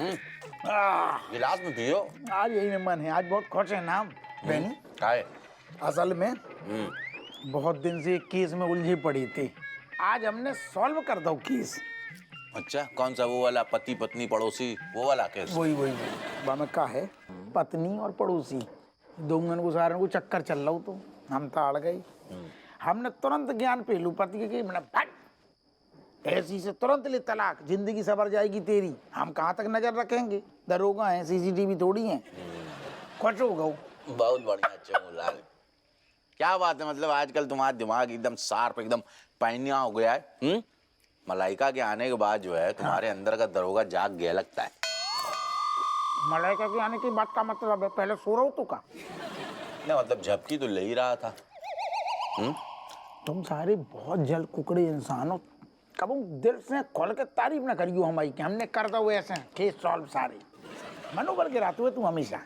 गिलास में पियो। आज यही में मन है, आज बहुत खुश है ना बहनी। काय? असल में बहुत दिन से एक केस में उलझी पड़ी थी, आज हमने सॉल्व कर दो केस। अच्छा, कौन सा? वो वाला पति पत्नी पड़ोसी वो वाला केस? वही में का है, पत्नी और पड़ोसी दोनों को सारे को चक्कर चल रहा हूँ, तो हम तो अड़ गए। हमने तुरंत ज्ञान पेलू पति के मैंने ऐसी से तुरंत ले तलाक, जिंदगी सवर जाएगी तेरी। हम कहाँ तक नजर रखेंगे, दरोगा है, सीसीटीवी थोड़ी है। खुश हो गए। बहुत बढ़िया चमूलाल, क्या बात है। मतलब आजकल तुम्हारा दिमाग एकदम शार्प, एकदम पैनिया हो गया है। मलाइका के आने के बाद जो है तुम्हारे अंदर का दरोगा जाग गया लगता है। मलाइका के आने की बात का मतलब है पहले सो रहा हूँ तो का नहीं, मतलब झपकी तो ले ही रहा था। तुम सारे बहुत जल कुकड़े इंसान हो, कब दिल से खोल के तारीफ ना करियो हमारी कि हमने कर दो ऐसे केस सॉल्व सारे। मनोबल गिराते हुए तुम हमेशा।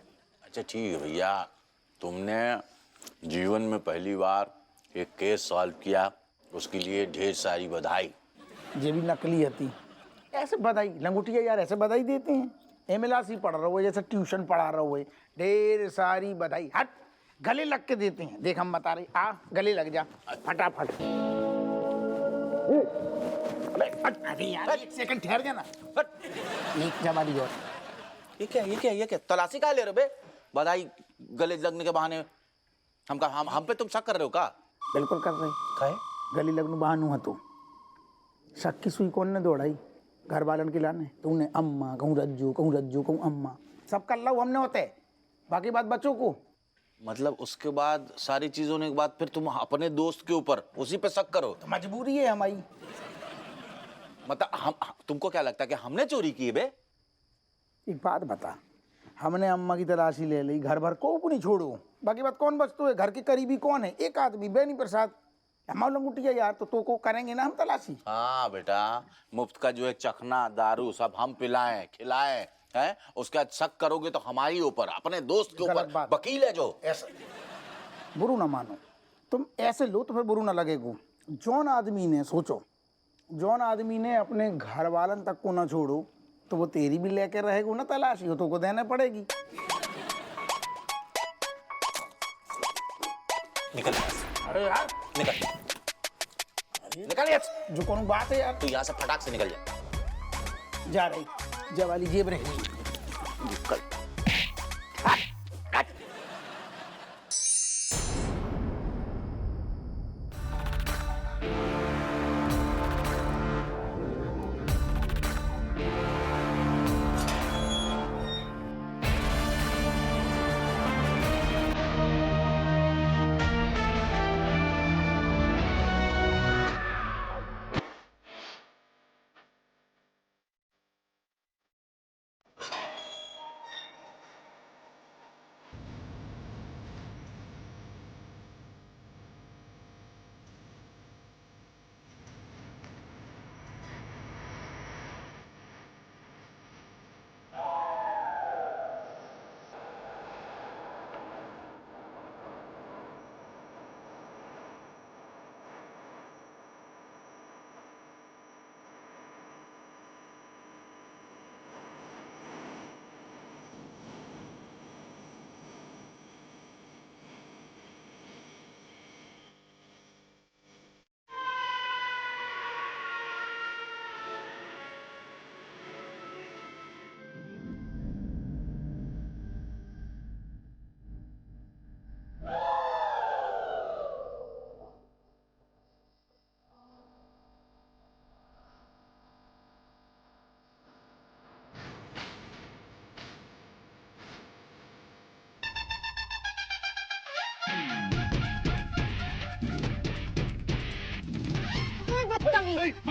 अच्छा ठीक है भैया, तुमने जीवन में पहली बार एक केस सॉल्व किया, उसके लिए ढेर सारी बधाई। ये भी नकली हती, ऐसे बधाई लंगोटिया यार ऐसे बधाई देते हैं। एमएलआरसी पढ़ रहा हो जैसे ट्यूशन पढ़ा रहा हो, ढेर सारी बधाई हट गले लग के देते हैं। देख हम बता रहे, आ गले लग जा फटाफट। अरे यार एक सेकंड ठहर जाना, एक जवाली और। ये क्या तलाशी का ले रहे हो बे? बधाई गले लगने के बहाने हम पे तुम शक कर रहे हो का? बिल्कुल कर रहे। काहे? गली लगने बहानू है तो शक की सुई कौन ने दौड़ाई? घर वालन के लाने तूने अम्मा कहूँ रज्जू कहूँ अम्मा सब कर लो हमने होते, बाकी बात बच्चों को। मतलब उसके बाद सारी चीजों ने के बाद फिर तुम अपने दोस्त के ऊपर उसी पे शक करो? तो मजबूरी है हमारी। मतलब हम तुमको क्या लगता है कि हमने चोरी की है बे? एक बात बता, हमने अम्मा की तलाशी ले ली, घर भर को नहीं छोड़ो, बाकी बात कौन बचतो है? घर के करीबी कौन है? एक आदमी बेनी प्रसाद। लंगुटिया यार तो को करेंगे ना हम तलाशी। हाँ बेटा, मुफ्त का जो है चखना दारू सब हम पिलाएं खिलाएं हैं, उसके बाद शक करोगे तो हमारी ऊपर, अपने दोस्त के ऊपर। वकील है जो ऐसा बुरू ना मानो, तुम ऐसे लो तो फिर बुरू ना लगेगो। जौन आदमी ने सोचो, जौन आदमी ने अपने घर वालन तक को ना छोड़ो तो वो तेरी भी लेके रहेगो ना तलाशी, हो तो को देने पड़ेगी। निकल। अरे यार निकल यार, जो कौन बात है यार, तू यहाँ से फटाक से निकल जा। जा रही जवाली जेब रहेगी। निकल।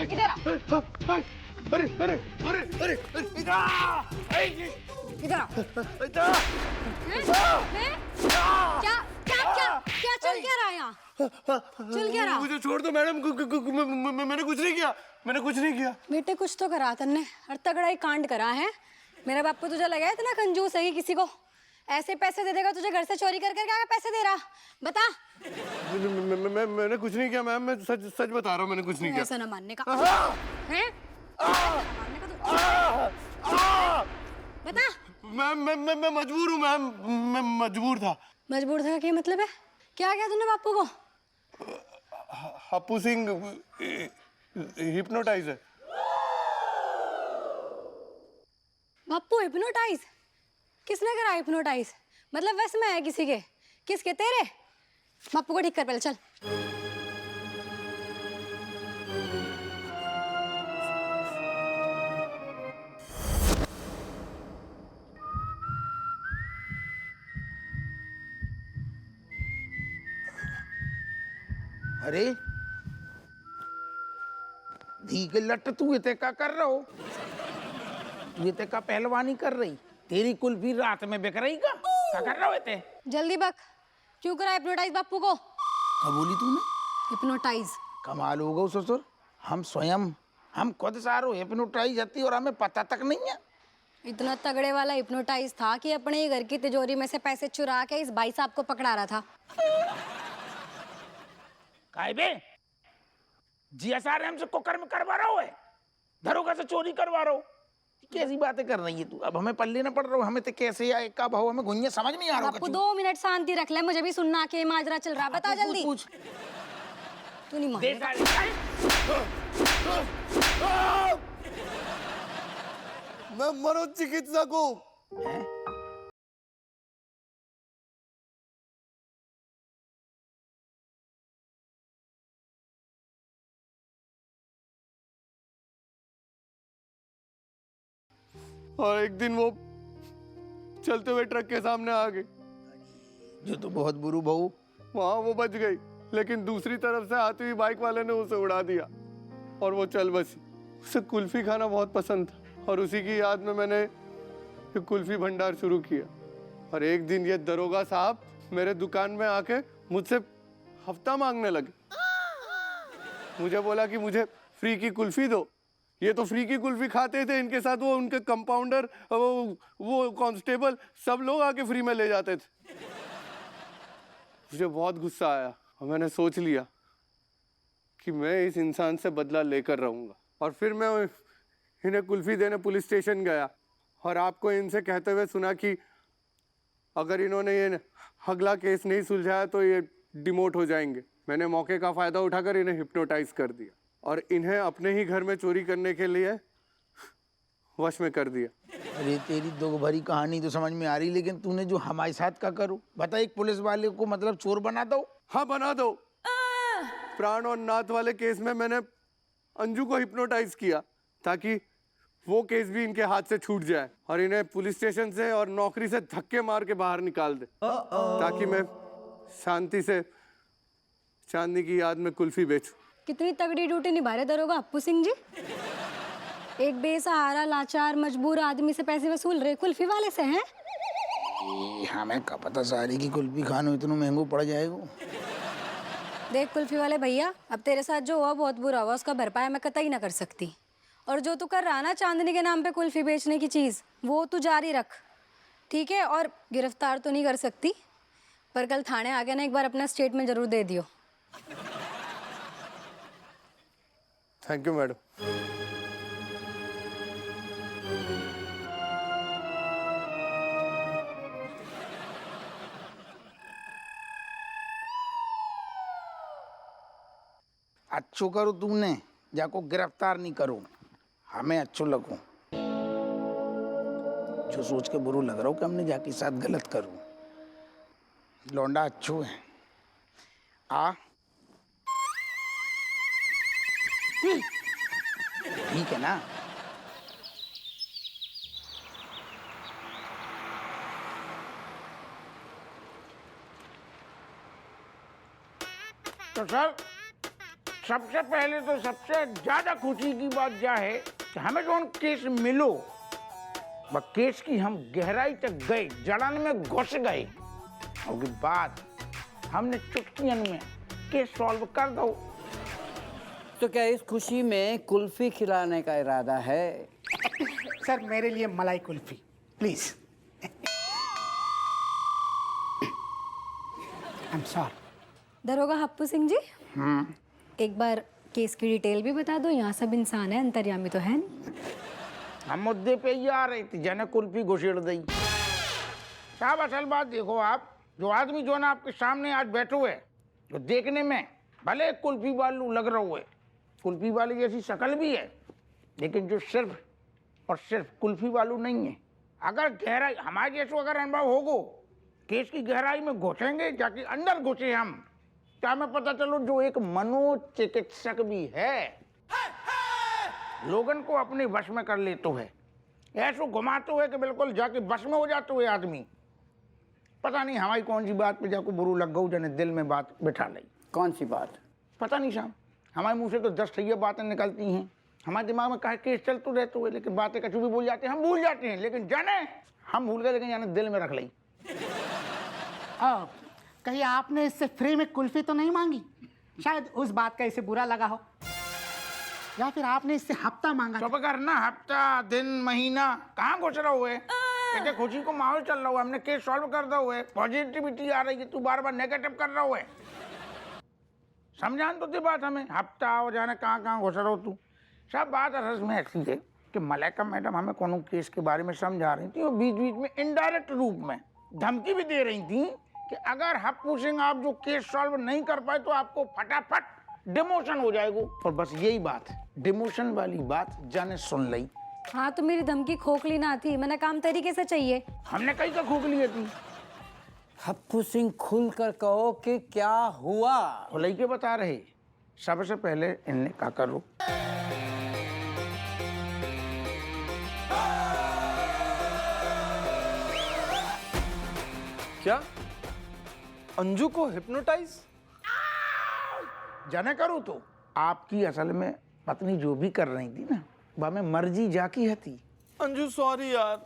इधर आ। अरे अरे अरे अरे इधर आ। इधर आ। क्या क्या क्या क्या चल क्या रहा है यहाँ? चल क्या रहा? मुझे छोड़ दो मैडम, मैंने कुछ नहीं किया, मैंने कुछ नहीं किया। बेटे कुछ तो करा तन्ने, और तगड़ा ही कांड करा है। मेरे बाप को तुझे लगा है इतना कंजूस है कि किसी को ऐसे पैसे दे देगा? तुझे घर से चोरी कर क्या पैसे दे रहा? बता। मैंने कुछ नहीं किया मैम, मैं सच बता रहा हूँ, मैंने कुछ नहीं किया। ऐसा ना मानने का हैं? मैम मैं मजबूर हूँ मैम, मैं मजबूर था। मजबूर था का क्या मतलब है? क्या किया तूने बापू को? हप्पू सिंह हिप्नोटाइजर। बापू हिप्नोटाइज? किसने करा हिप्नोटाइज? मतलब वैसे में है किसी के? किसके? तेरे? बापू को ठीक कर पहले, चल। अरे धी के लट, तू इते का कर रहा हो? तू इते का पहलवानी कर रही? तेरी कुल्फी रात में बिक रही का? क्या कर रहा हो इते? जल्दी बक। क्यों करा हिप्नोटाइज बापू को? क्या बोली तूने? हिप्नोटाइज। कमाल हो गो ससुर, हम स्वयं हम खुद सारो हिप्नोटाइज हती और हमें पता तक नहीं है। इतना तगड़े वाला हिप्नोटाइज था कि अपने ही घर की तिजोरी में से पैसे चुरा के इस भाई साहब को पकड़ा रहा था। काहे बे? जीएसआरएम से कुकर में करवा रहा हो है, दरोगा से चोरी करवा रहा हो? कैसी बातें कर रही है तू? अब हमें पल्ले ना पड़ रहा हो, हमें तो कैसे आए का भाव हमें गुंजे समझ नहीं आ रहा। बापू 2 मिनट शांति रख ले, मुझे भी सुनना के माजरा चल रहा। बता जल्दी। पूछ। तू नहीं मान। मैं मनोचिकित्सक हूँ। और एक दिन वो चलते हुए ट्रक के सामने आ गई। जो तो बहुत बुरू बहू। वहां वो बच गई, लेकिन दूसरी तरफ से आती हुई बाइक वाले ने उसे उड़ा दिया और वो चल बसी। उसे कुल्फी खाना बहुत पसंद था और उसी की याद में मैंने ये कुल्फी भंडार शुरू किया। और एक दिन ये दरोगा साहब मेरे दुकान में आके मुझसे हफ्ता मांगने लगे। मुझे बोला कि मुझे फ्री की कुल्फी दो। ये तो फ्री की कुल्फी खाते थे, इनके साथ वो उनके कंपाउंडर, वो कांस्टेबल, सब लोग आके फ्री में ले जाते थे। मुझे बहुत गुस्सा आया और मैंने सोच लिया कि मैं इस इंसान से बदला लेकर रहूंगा। और फिर मैं इन्हें कुल्फी देने पुलिस स्टेशन गया और आपको इनसे कहते हुए सुना कि अगर इन्होंने ये अगला केस नहीं सुलझाया तो ये डिमोट हो जाएंगे। मैंने मौके का फ़ायदा उठाकर इन्हें हिप्नोटाइज कर दिया और इन्हें अपने ही घर में चोरी करने के लिए वश में कर दिया। अरे तेरी दुख भरी कहानी तो समझ में आ रही, लेकिन तूने जो हमारे साथ का करो बता। एक पुलिस वाले को मतलब चोर बना दो? हाँ बना दो। प्राण और नाथ वाले केस में मैंने अंजू को हिप्नोटाइज किया ताकि वो केस भी इनके हाथ से छूट जाए और इन्हें पुलिस स्टेशन से और नौकरी से धक्के मार के बाहर निकाल दे, ताकि मैं शांति से चांदनी की याद में कुल्फी बेचूं। कितनी तगड़ी ड्यूटी निभा रहे दरोगा हप्पू सिंह जी। एक बेसहारा लाचार मजबूर आदमी से पैसे वसूल रहे कुल्फी वाले से हैं। हमें क्या पता सारी की कुल्फी खानो इतना महंगो पड़ जाएगा। देख कुल्फी वाले भैया, अब तेरे साथ जो हुआ बहुत बुरा हुआ, उसका भरपाई मैं कतई ना कर सकती। और जो तू कर रहा ना चांदनी के नाम पे कुल्फी बेचने की चीज़, वो तू जारी रख, ठीक है? और गिरफ्तार तो नहीं कर सकती, पर कल थाने आके ना एक बार अपना स्टेटमेंट जरूर दे दियो। Thank you madam. अच्छो करो तूने, जाको गिरफ्तार नहीं करो, हमें अच्छो लगो। जो सोच के बुरा लग रहा हो कि हमने जाके साथ गलत करो। लौंडा अच्छो है। आ ठीक है ना? तो सर सबसे पहले तो सबसे ज्यादा खुशी की बात यह है कि हमें जो केस मिलो, वह केस की हम गहराई तक गए, जड़न में घुस गए और उसके बाद हमने चुटकियों में केस सॉल्व कर दो। तो क्या इस खुशी में कुल्फी खिलाने का इरादा है? सर मेरे लिए मलाई kulfi please. I am sorry. दरोगा हप्पू सिंह जी, एक बार केस की डिटेल भी बता दो। यहाँ सब इंसान है, अंतर्यामी तो है नहीं। हम मुद्दे पे ही आ रहे थे, जने कुल्फी घुसेड़ दी। साहब असल बात देखो, आप जो आदमी जो है ना आपके सामने आज बैठे हुए, जो देखने में भले एक कुल्फी वालू लग रहा हुए, कुल्फी वाले जैसी शक्ल भी है, लेकिन जो सिर्फ और सिर्फ कुल्फी वालू नहीं है। अगर गहराई हमारे जैसो अगर अनुभव होगो, केस की गहराई में घुसेंगे, जाके अंदर घुसे हम, तो हमें पता चलो जो एक मनोचिकित्सक भी है, लोगन को अपने वश में कर लेते है, ऐसो घुमाते हुए कि बिल्कुल जाके बस में हो जाते हुए आदमी। पता नहीं हमारी कौन सी बात पे जाको बुरू लग गऊ, जने दिल में बात बिठा ली। कौन सी बात? पता नहीं साहब, हमारे मुंह से तो 10 ठैया बातें निकलती हैं, हमारे दिमाग में कहा केस चलते रहते हुए, लेकिन बातें कछु भी भूल जाते हैं, हम भूल जाते हैं, लेकिन जाने हम भूल गए, लेकिन जाने दिल में रख ली। कहीं आपने इससे फ्री में कुल्फी तो नहीं मांगी? शायद उस बात का इसे बुरा लगा हो, या फिर आपने इससे हफ्ता मांगा था? चुप करना, हफ्ता दिन महीना कहाँ घुस रहा हुए? इतने खुशी को माहौल चल रहा हुआ, हमने केस सॉल्व कर दो हुए, पॉजिटिविटी आ रही है, तू बार बार नेगेटिव कर रहा हुए। समझान तो दे बात हमें, हफ्ता हो जाने कहाँ घुस रहा हो तू। सब बात असल में ऐसी है कि मलाइका मैडम हमें कोनो केस के बारे में समझा रही थी और बीच बीच में इनडायरेक्ट रूप में धमकी भी दे रही थी कि अगर हप्पू सिंह आप जो केस सॉल्व नहीं कर पाए तो आपको फटाफट डिमोशन हो जाएगा। और बस यही बात, डिमोशन वाली बात जाने सुन ली। हाँ तो मेरी धमकी खोखली ना थी, मैंने काम तरीके से चाहिए। हमने कहीं का खोखली थी। हप्पू सिंह खुलकर कहो कि क्या हुआ। खुलई के बता रहे, सबसे पहले इनने का करो। क्या अंजू को हिप्नोटाइज? जाने करूँ तो आपकी असल में पत्नी जो भी कर रही थी ना, वह में मर्जी जाकी है थी। अंजू सॉरी यार,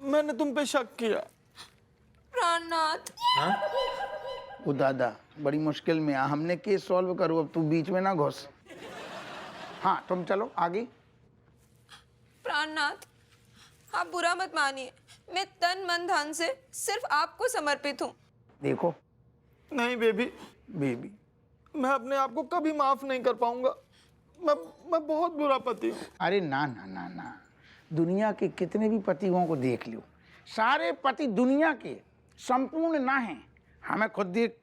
मैंने तुम पे शक किया। प्राणनाथ। वो दादा बड़ी मुश्किल में आ, हमने केस सॉल्व करो, अब तू बीच में ना घुस। हाँ तुम चलो आगे। प्राणनाथ, आप बुरा मत मानिए, मैं तन मन धन से सिर्फ आपको समर्पित हूँ। देखो नहीं बेबी, बेबी, मैं अपने आप को कभी माफ नहीं कर पाऊंगा। मैं बहुत बुरा पति हूँ। अरे ना ना ना ना, दुनिया के कितने भी पतियों को देख लो, सारे पति दुनिया के संपूर्ण ना हैं। हमें खुद देख,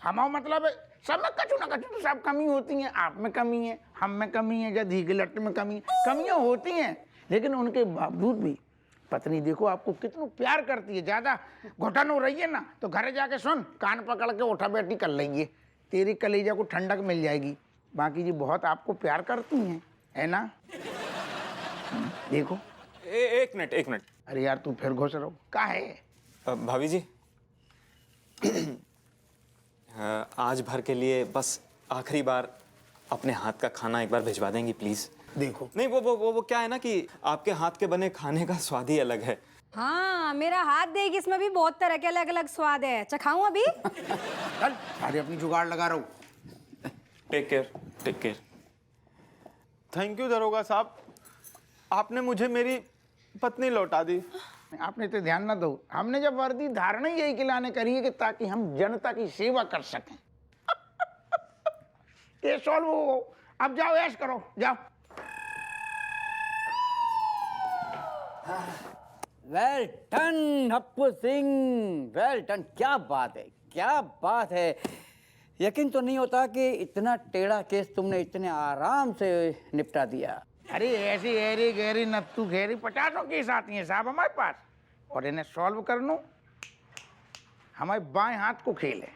हमारा मतलब है सब में कछु ना कछु तो सब कमी होती हैं। आप में कमी है, हम में कमी है, या धीगलट में कमी, कमियां होती हैं, लेकिन उनके बावजूद भी पत्नी देखो आपको कितना प्यार करती है। ज्यादा घुटन हो रही है ना तो घर जाके सुन, कान पकड़ के उठा बैठी कर लेंगे, तेरी कलेजा को ठंडक मिल जाएगी। बाकी जी बहुत आपको प्यार करती हैं, है ना? देखो एक मिनट। अरे यार तू फिर घुस रहो का है? भाभी जी आज भर के लिए बस आखिरी बार अपने हाथ का खाना एक बार भिजवा देंगी प्लीज। देखो नहीं वो क्या है ना कि आपके हाथ के बने खाने का स्वाद ही अलग है। हाँ मेरा हाथ देगी, इसमें भी बहुत तरह के अलग अलग स्वाद है। चखाऊं अभी? चल सारे अपनी जुगाड़ लगा रहा हूँ। Take care. थैंक यू दरोगा साहब, आपने मुझे मेरी पत्नी लौटा दी। आपने तो ध्यान ना दो, हमने जब वर्दी धारण ही यही खिलाने करी है कि ताकि हम जनता की सेवा कर सकें। ये सॉल्व हो, अब जाओ ऐश करो, जाओ। Well done Happu Singh, well done. क्या बात है, क्या बात है। यकीन तो नहीं होता कि इतना टेढ़ा केस तुमने इतने आराम से निपटा दिया। अरे ऐसी गहरी गहरी नत्तू गहरी 50 केस आती हैं साहब हमारे पास, और इन्हें सॉल्व करना हमारे बाएं हाथ को खेल है।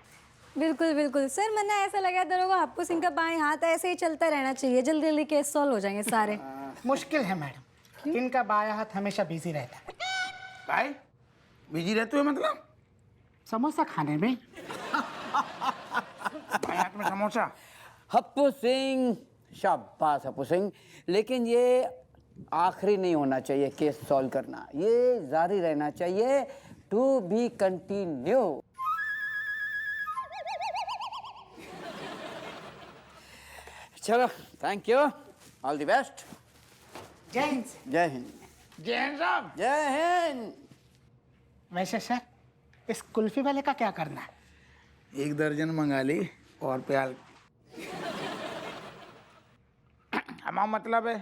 बिल्कुल बिल्कुल सर, मैंने ऐसा लगा दरोगा हप्पू सिंह का बाएं हाथ ऐसे ही चलता रहना चाहिए, जल्दी जल्दी केस सॉल्व हो जाएंगे सारे। मुश्किल है मैडम, इनका बायां हाथ हमेशा बिजी रहता है। भाई बिजी रहते हो मतलब? समोसा खाने में। बाएं हाथ में समोसा? हप्पू सिंह, शाबाश हप्पू सिंह। लेकिन ये आखिरी नहीं होना चाहिए केस सॉल्व करना, ये जारी रहना चाहिए, टू बी कंटिन्यू। चलो thank you, all the best. जय हिंद। जय हिंद। जय हिंद साहब। जय हिंद। वैसे सर इस कुल्फी वाले का क्या करना है? 1 दर्जन मंगा ली और प्याल। हमारा मतलब है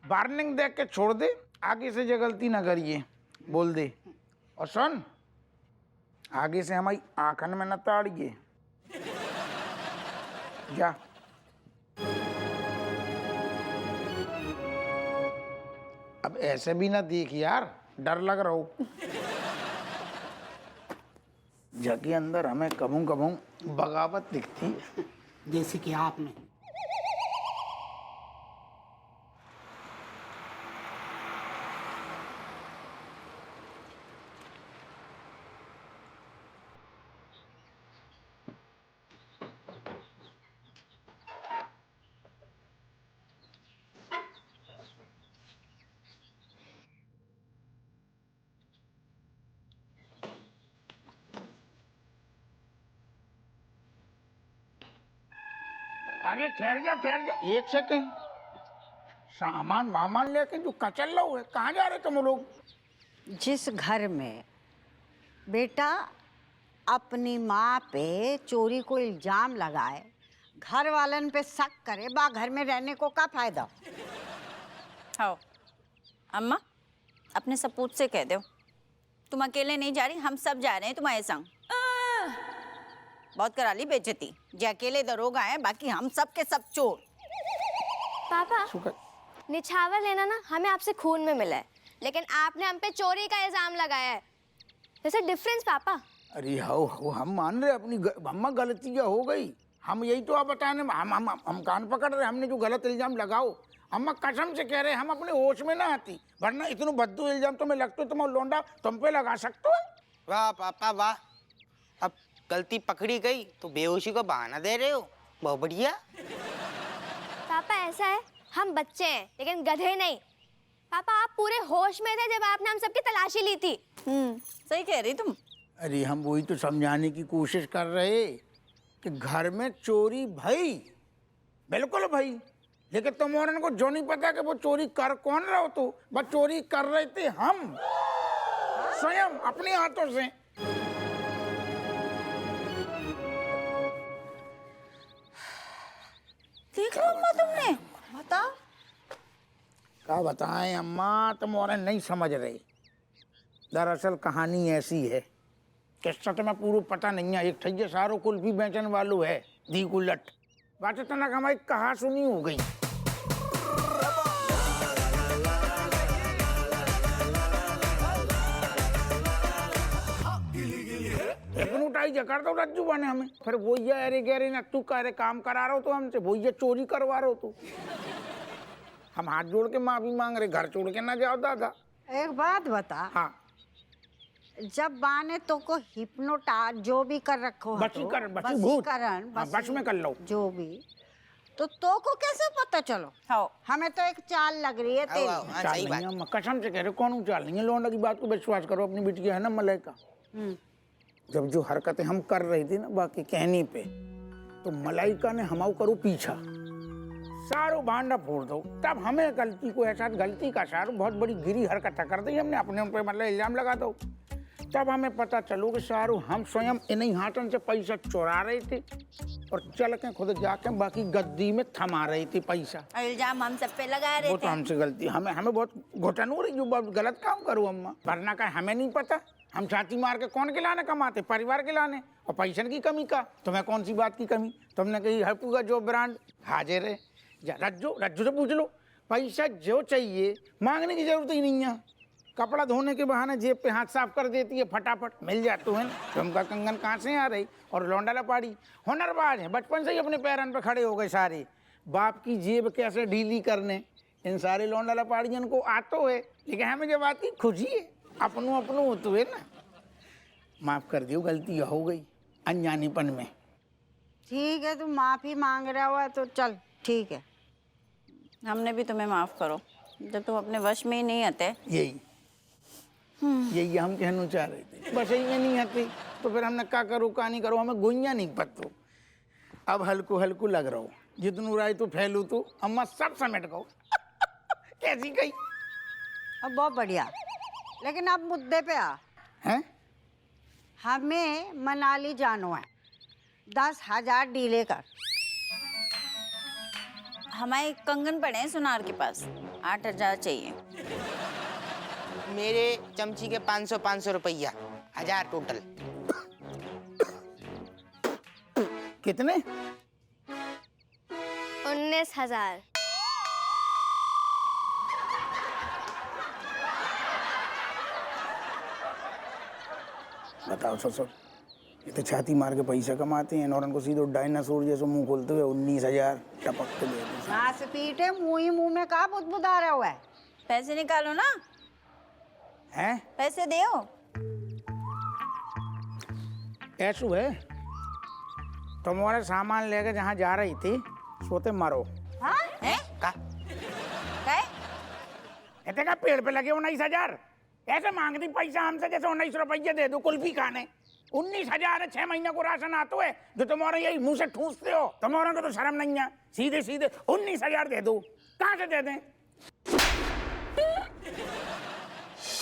वार्निंग देख के छोड़ दे, आगे से जो गलती ना करिए। बोल दे। और सुन, आगे से हमारी आंखन में न ताड़िए। जा। अब ऐसे भी ना देख यार, डर लग रहा हो। जबकि अंदर हमें कभू कभू बगावत दिखती है। जैसे कि आप में। आगे ठहर जा, एक सेकंड। सामान वामान लेके जो कचल रहा है, कहाँ जा रहे तुम लोग? जिस घर में बेटा अपनी माँ पे चोरी को इल्जाम लगाए, घर वालन पे शक करे, बा घर में रहने को क्या फायदा? आओ अम्मा, अपने सपूत से कह दो तुम अकेले नहीं जा रही, हम सब जा रहे हैं तुम्हारे संग। बहुत करा ली बेइज्जती। जो अकेले दरोगा हैं, बाकी हम सब के सब चोर। पापा, निछावर लेना ना हमें आपसे खून में मिला है, लेकिन आपने हम पे चोरी का इल्जाम लगाया है। जैसे डिफरेंस पापा। अरे हो हम मान रहे अपनी अम्मा गलती हो गई। हम यही तो आप बताने, हम कान पकड़ रहे, हमने जो गलत इल्जाम लगाओ। अम्मा कसम से कह रहे हम अपने होश में ना आती, वरना इतने भद्दू इल्जाम तुम्हें लगते तुम लौंडा तुम पे लगा सकते हो। वाह पापा वाह, अब गलती पकड़ी गई तो बेहोशी को बहाना दे रहे हो, बहुत बढ़िया। पापा ऐसा है, हम बच्चे हैं लेकिन गधे नहीं। पापा आप पूरे होश में थे जब आपने हम सबकी तलाशी ली थी। सही कह रही तुम। अरे हम वही तो समझाने की कोशिश कर रहे कि घर में चोरी भई, बिल्कुल भई, लेकिन तुम को जो नहीं पता कि वो चोरी कर कौन रहा हो, तो बस चोरी कर रहे थे हम स्वयं अपने हाथों से। देख लो अम्मा तुमने, बताओ। क्या बताएं अम्मा, तुम और नहीं समझ रहे। दरअसल कहानी ऐसी है, किस्सा तो मैं पूरा पता नहीं है। एक ठैया सारो कुल्फी बेचन वालों है दी गुलट, बात इतना हमारी कहा सुनी हो गई। उठाई जकर दो रज्जू बने हमें, फिर भैया अरे गहरे ना तू कह रहे काम करा रहा हो तो हमसे, भैया चोरी करवा रहे हो तो। हम हाथ जोड़ के माफी मांग रहे, घर छोड़ के ना जाओ दादा। एक बात बता। हाँ। जब बाने तो को हिप्नोटाइज जो भी कर रखो, बसीकरण बस में कर लो जो भी, तो को कैसे पता चलो? हाँ। हमें तो एक चाल लग रही है तेरी। चाल नहीं है, कसम से कह रहे कौन चाल नहीं है। लौंडा की बात को विश्वास करो, अपनी बेटी है ना मलाइका। जब जो हरकतें हम कर रही थी ना बाकी कहने पे, तो मलाइका ने हमाऊ करो पीछा, सारो भांडा फोड़ दो। तब हमें गलती को एहसास, गलती का सारो बहुत बड़ी गिरी हरकत कर दी हमने, अपने उन पे मतलब इल्जाम लगा दो। तब हमें पता चलो कि सारो हम स्वयं इन्हीं हाथों से पैसा चुरा रहे थे और चल के खुद जाके बाकी गद्दी में थमा रहे थे पैसा। इल्जाम हम सब पे लगा रहे थे। वो तो हमसे गलती, हमें बहुत घुटन हो रही जो गलत काम करूँ अम्मा, वरना का हमें नहीं पता। हम छाती मार के कौन के लाने कमाते, परिवार के लाने, और पैसे की कमी का तुम्हें कौन सी बात की कमी? तुमने कही हप्पू का जो ब्रांड हाजिर है, रज्जू से पूछ लो, पैसा जो चाहिए मांगने की जरूरत ही नहीं है। कपड़ा धोने के बहाने जेब पे हाथ साफ कर देती है, फटाफट मिल जाते हैं। तुमका कंगन कहाँ से आ रही? और लौंडा लपाड़ी हुनरबाज है, बचपन से ही अपने पैरन पे खड़े हो गए सारे। बाप की जेब कैसे ढीली करने इन सारे लौंडा लपाड़ियन को आतो है, लेकिन हमें जब आती खुशी है, अपनों होते हुए ना। माफ कर दियो, गलती हो गई अनजानीपन में। ठीक है, तू माफी मांग रहा हुआ तो चल ठीक है। हमने भी तुम्हें माफ करो, जब तुम अपने वश में ही नहीं आते। यही हम कहना चाह रहे थे, बस यही में नहीं आते तो फिर हमने क्या करो क्या नहीं करो, हमें गोइया नहीं पतो। अब हल्को हल्को लग रहा हो, जितनू राय तो फैलू तो अम्मा सब समेट गो। कैसी गई? अब बहुत बढ़िया, लेकिन अब मुद्दे पे आ। हैं? हमें मनाली जाना है, 10,000 डीले कर। हमारे कंगन पड़े हैं सुनार के पास, 8,000 चाहिए। मेरे चमची के 500 रुपया, 1000 टोटल। कितने? 19,000। बताओ ससुर, ये तो छाती मार के पैसा कमाते हैं और उनको सीधे डायनासोर जैसे मुंह खोलते हुए 19,000 टपक के दे दो। सांस पीटे मुंह ही मुंह में कहा बुदबुदा रहा हुआ है। पैसे निकालो ना, हैं? पैसे दो। ऐसू है, तुम्हारे सामान लेके जहाँ जा रही थी सोते मरो। हाँ? हैं? का? कहते का पेड़ पे लगे 19,000, ऐसे मांगती पैसा हमसे जैसे 19 रुपये दे दो कुल्फी खाने। 19,000 है, 6 महीने को राशन आता है जो तुम्हारे यही मुंह से ठूसते हो। तुम्हारे को तो शर्म नहीं है, सीधे सीधे 19,000 दे दो। कहाँ से दे दें?